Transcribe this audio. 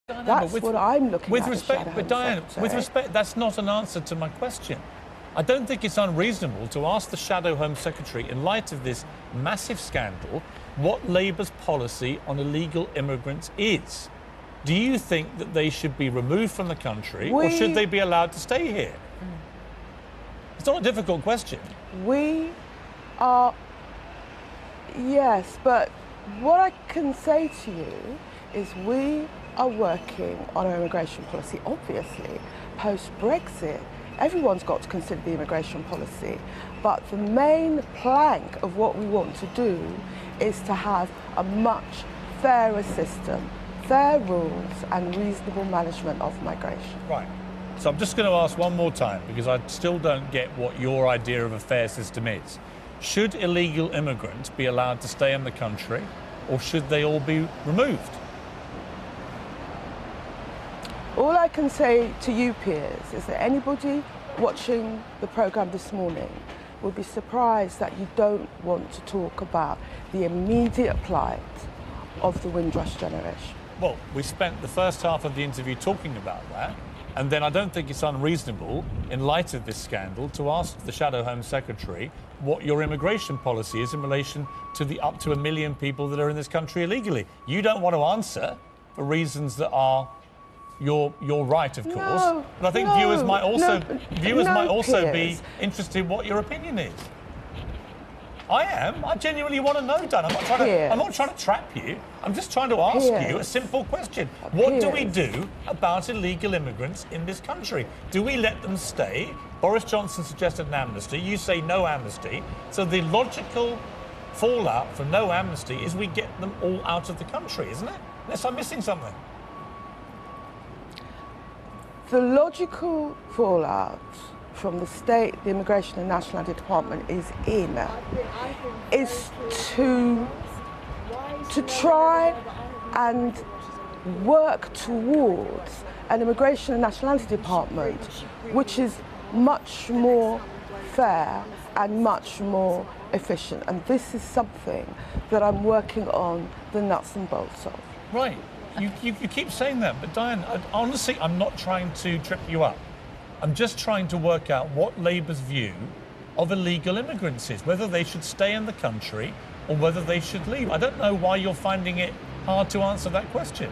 That's what I'm looking with at. Respect, but Diane, with respect, that's not an answer to my question. I don't think it's unreasonable to ask the Shadow Home Secretary, in light of this massive scandal, what Labour's policy on illegal immigrants is. Do you think that they should be removed from the country, or should they be allowed to stay here? It's not a difficult question. We are, yes, but what I can say to you is we are working on our immigration policy. Obviously, post-Brexit, everyone's got to consider the immigration policy, but the main plank of what we want to do is to have a much fairer system, fair rules and reasonable management of migration. Right. So I'm just going to ask one more time, because I still don't get what your idea of a fair system is. Should illegal immigrants be allowed to stay in the country, or should they all be removed? All I can say to you, peers, is that anybody watching the programme this morning will be surprised that you don't want to talk about the immediate plight of the Windrush generation. Well, we spent the first half of the interview talking about that, and then I don't think it's unreasonable, in light of this scandal, to ask the Shadow Home Secretary what your immigration policy is in relation to the up to 1 million people that are in this country illegally. You don't want to answer for reasons that are your right, of course. But I think viewers might also be interested in what your opinion is. I am. I genuinely want to know, Dan. I'm not trying to trap you. I'm just trying to ask you a simple question. What do we do about illegal immigrants in this country? Do we let them stay? Boris Johnson suggested an amnesty. You say no amnesty. So the logical fallout from no amnesty is we get them all out of the country, isn't it? Unless I'm missing something. The logical fallout from the state, the Immigration and Nationality Department is to try and work towards an Immigration and Nationality Department which is much more fair and much more efficient. And this is something that I'm working on the nuts and bolts of. Right. You keep saying that, but Diane, honestly, I'm not trying to trip you up. I'm just trying to work out what Labour's view of illegal immigrants is, whether they should stay in the country or whether they should leave. I don't know why you're finding it hard to answer that question.